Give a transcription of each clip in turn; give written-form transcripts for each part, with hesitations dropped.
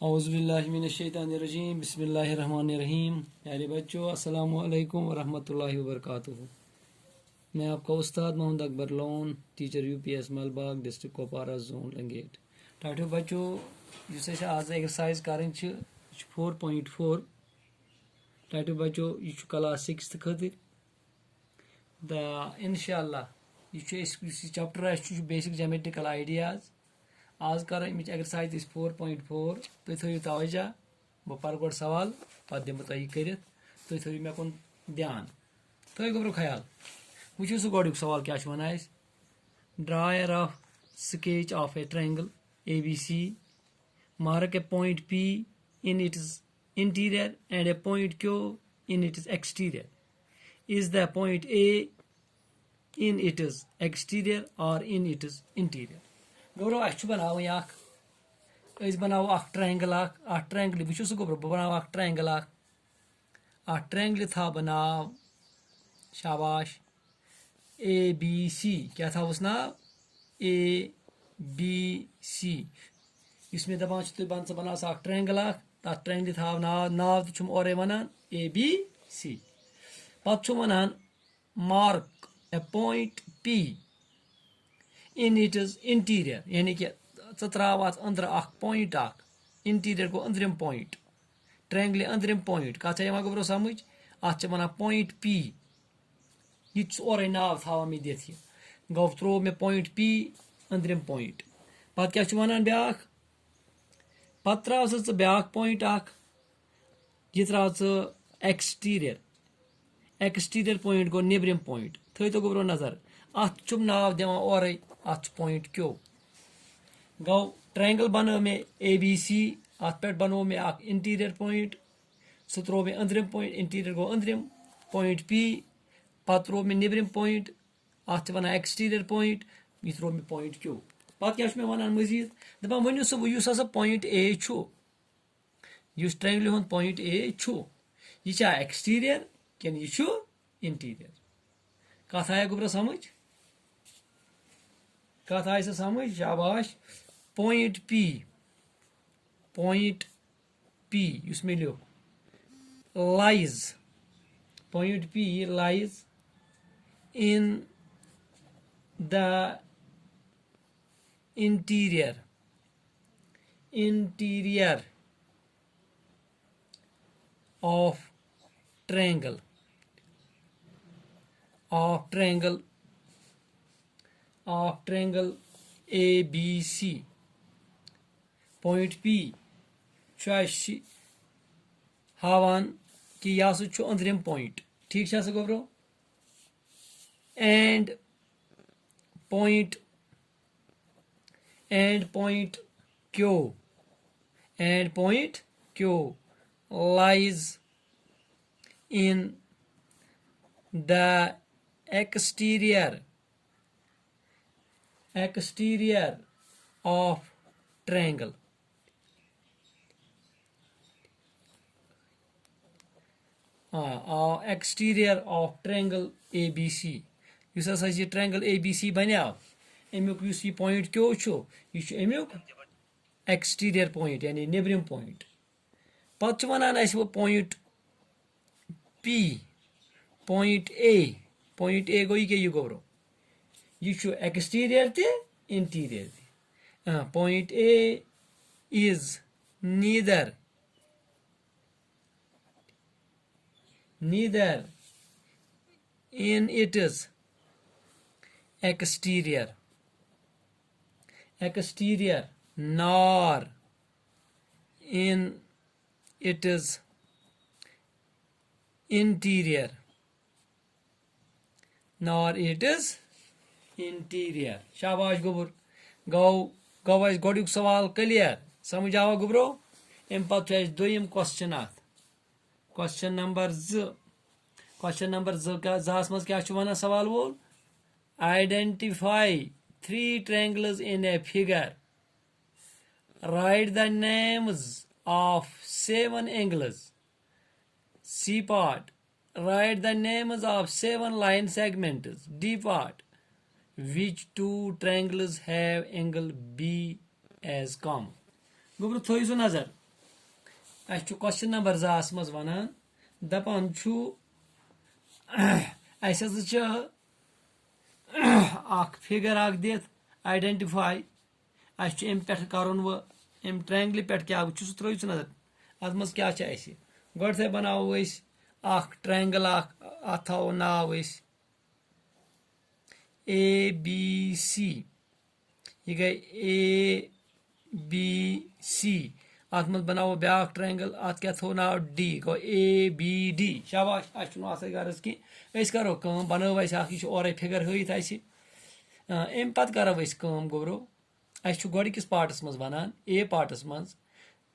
औज़ुबिल्लाहिमिनश्शैतानिर्रजीम बिस्मिल्लाहिर्रहमानिर्रहीम। प्यारे बच्चों, अस्सलामु अलैकुम वरहमतुल्लाहि वबरकातुहू। मैं आपका उस्ताद Mohammad Akbar Lone, teacher UPS Malbagh, district Kupwara, zone Langate. टाटो बच्चों, जिस आज एक्सरसाइज करें 4.4। टाटो बच्चों, यह क्लास 6 खतर इंशाअल्लाह यह चैप्टर बेसिक ज्योमेट्रिकल आइडियाज। आज कर एक्सरसाइज 4.4। तुम थो तवज्जा, बह पर गो सवाल पे दिम तुम कर थो मे कुन ध्यान थो गोब्रो ख्याल। वो सह गोड़ सवाल क्या one draw a rough sketch of A triangle ABC, mark a point P in its interior and a point Q in its exterior. Is the point A in its exterior or in its interior? गोब्रो बनाओ triangle triangle बहुत गोब्रो बनाओ triangle triangle था बनाव शाबाश ABC क्या था उस नाव ABC इस में दपान तुम बन बना ट्रायंगल तथ ट्रायंगल था नाव तुम और वनान ABC पे वनान mark a point P in its interior यानी कि त्राव अंदर पॉइंट इंटीरियर गो अंदरिम पॉइंट ट्रायंगल अंदरिम पॉइंट कत गोब्रो समझ अत वन पॉइंट P यह और नाव था मे दिथ गो त्रो मे पॉइंट P अंदरिम पॉइंट पत क्या वन ब्या पत त्राव स ब्या पॉइंट यह त्राव एक्सटीरियर पॉइंट गो नेबरिम पॉइंट थो तो गोब्रो नजर अत नाव दिवान और अत पॉइंट क्यों गो ट्रायंगल बनो मे ABC अत पे बनो मे इंटीरियर पॉइंट सह त्रो मे अंदरिम पॉइंट इंटीरियर गो अंदरिम पॉइंट P पे त्रो मे नेबरिम पॉइंट अत वन एक्सटीरियर पॉइंट यह त्रो मे पॉइंट क्यों पे क्या मे वन मजीद दपान वनु सह पॉइंट A ट्रायंगल हुंद पॉइंट A यह एक्सटीरियर कि यह इंटीरियर कथ आया गोब्रो समझ कथ आय समझ शाबाश पॉइंट P उस में लियो lies point P lies in the interior of triangle ABC point P हावान कि यह अंदरिम पॉइंट ठीक है गोब्रो and point Q lies in the exterior of triangle exterior of triangle ABC use हसा यह ट्रायंगल ABC बनियाव अमुक युस यह पॉइंट क्यों यह अमुक एक्सटीरियर पॉइंट यानी नेबरिम पॉइंट पे वनान वो पॉइंट P पॉइंट A गो यह गोब्रो यह एक्सटीरियर ते इंटीरियर ते point A is neither in its exterior nor in its interior शाबाश गोबर गो गोड़ सवाल क्लियर समझ आवा गोब्रो अम पे दोम क्वेश्चन क्वेश्चन नंबर 2 मज क्या वन सवाल वोल identify 3 triangles in a figure. Write the names of 7 angles. C part. Write the names of 7 line segments. D part. Which 2 triangles have angle B as common? गोब्रो थो नजर question number 2 मज वनान दपान figure दित identify अम पे कर triangle पे क्या सह त्रो नजर अत मज क्या गोथे बनावो ट्रैंगल अत थो नाव ABC यह गई ABC अत मज बनावो ब्या ट्रैंगल अत क्या थो नाव D गो ABD शाबाश अत गर्ज कि करो बनो यह और फिगर हत अम पे करो गोबरो गोड़िकिस पार्टस मज वनान A पार्टस मज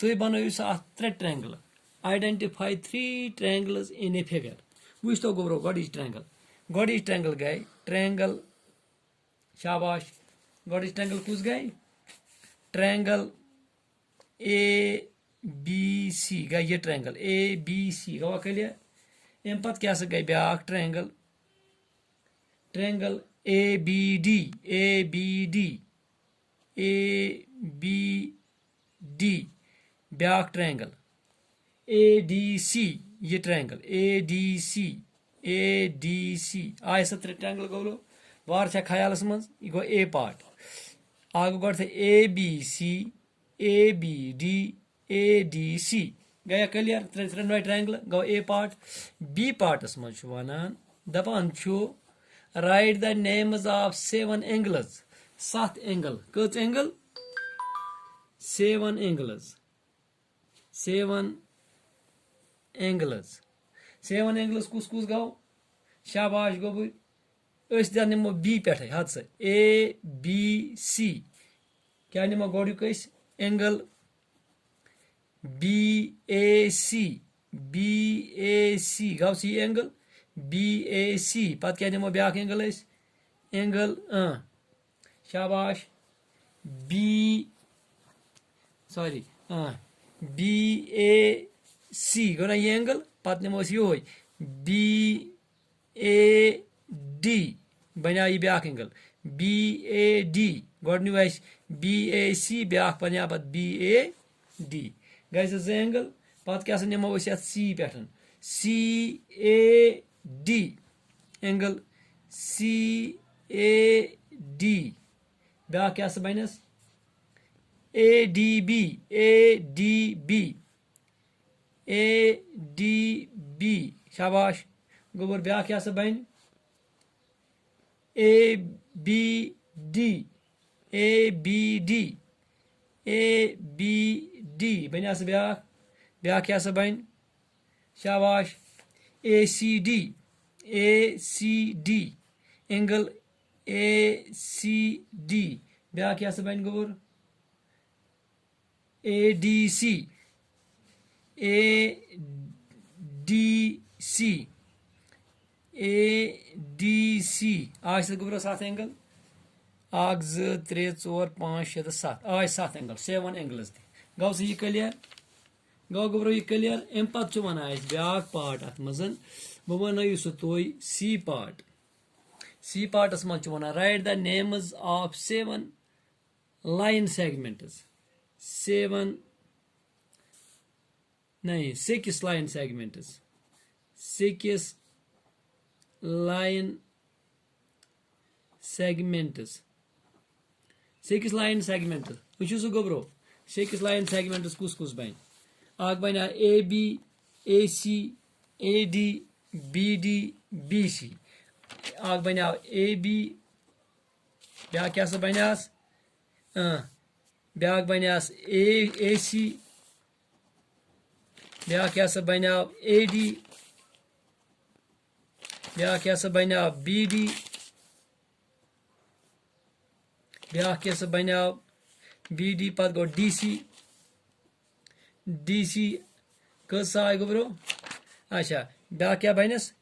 तुम बनोयु सह अत 3 triangle identify 3 triangles in a figure वो तो गोबरो गोड़ी ट्रैंगल गए ट्रैंगल शाबाश गोड़ी ट्रैंगल कुछ गए ट्रैंगल ABC गई ये ट्रैंगल ABC गवा क्लियर अम पे क्या गई ब्या ट्रैंगल ABD ब्या ट्रैंगल ADC ये ट्रैंगल ADC आय सा 3 ट्रैंगल गोलो वार ख्याल मज यह गो A पार्ट आग गो ABC ABD ADC गया क्लियर 3 नए ट्रैंगल गो A पार्ट B पार्टस मज वनान दपान right the names of 7 angles 7 angle कच एंगल 7 एंगल्स 7 एंगल्स कुस गो शाबाश गो निमो B पे हद से ABC क्या निमो गोड़ुक एंगल BAC गो सी एंगल BAC पत क्या निमो ब्या एंगल शाबाश BAC गो ना ये एंगल पत निमो यो BAD बना यह ब्या एंगल BAD गोडन्यू BAC ब्या बना पत BAD गई 2 एंगल पत क्या निमो C पे CAD एंगल CAD ब्या क्या बनस ADB शाबाश गोबर ब्या क्या बन ABD बनिया ब्या क्या बन शाबाश ACD एंगल ACD ब्या क्या बन गोबर ADC आज गोबर 7 एंगल 1 2 3 4 5 6 7 आज 7 एंगल 7 एंगल्स गो यह क्लियर गो गोबरो यह क्लियर अम पे वन ब्या पार्ट अत मज वो बनयु सह तुम C पार्टस मज one right the names of 7 line segments 6 line segments 6 line segments वो गोबरो 6 लाइन सेगमेंट्स कुस बन आग बना AB AC AD BD BC आग बना AB ब्या क्या बनियास ब्या बनियास AC ब्या क्या बनाव AD ब्या क्या बनाव BD ब्या क्या बनाव BD पत गो DC कस आय गोबरो अच्छा ब्या क्या बनस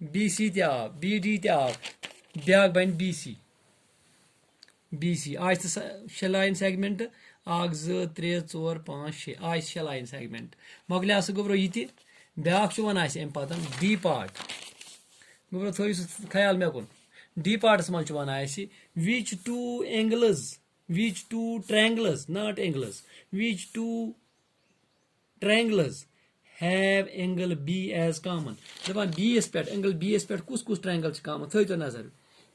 BC आव BD आव ब्या बन BC आज 6 लाइन सेगमेंट 1 2 3 4 5 6 आज 6 लाइन सेगमेंट मोकलिया गोबरो यह ब्या वन अम पत D पार्ट गोबरो थो ख्याल मे कुन D पार्टस मज one which 2 triangles not angles which 2 triangles have angle B as common. दपान B yes पे angle B यस पे कुस कुस triangle च common थोई तो नजर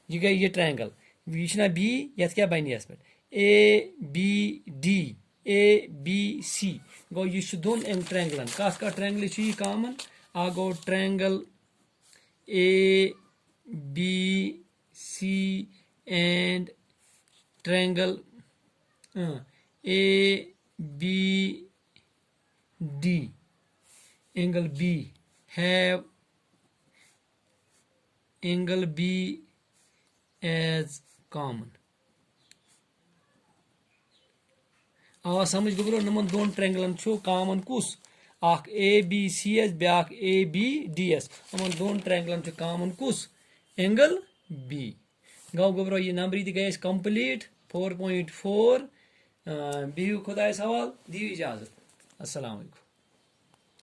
ये गई ये triangle ये छना B यत क्या बनी यस पे A B D A B C गो ये छु दोन triangle कास का triangle छु ये common uh go triangle A B C and triangle A B D angle B have angle B as common. आवा समझ गुबरो नमन दोन ट्रायंगलन छु कॉमन कुस आख ए बी सी एस ब्याक ए बी डी एस नमन दोन ट्रायंगलन छु कॉमन कुस एंगल बी गौ गुबरो ये नंबर दी गए कंप्लीट 4.4 बिहु खुदा सवाल दी इजाजत अस्सलाम वालेकुम.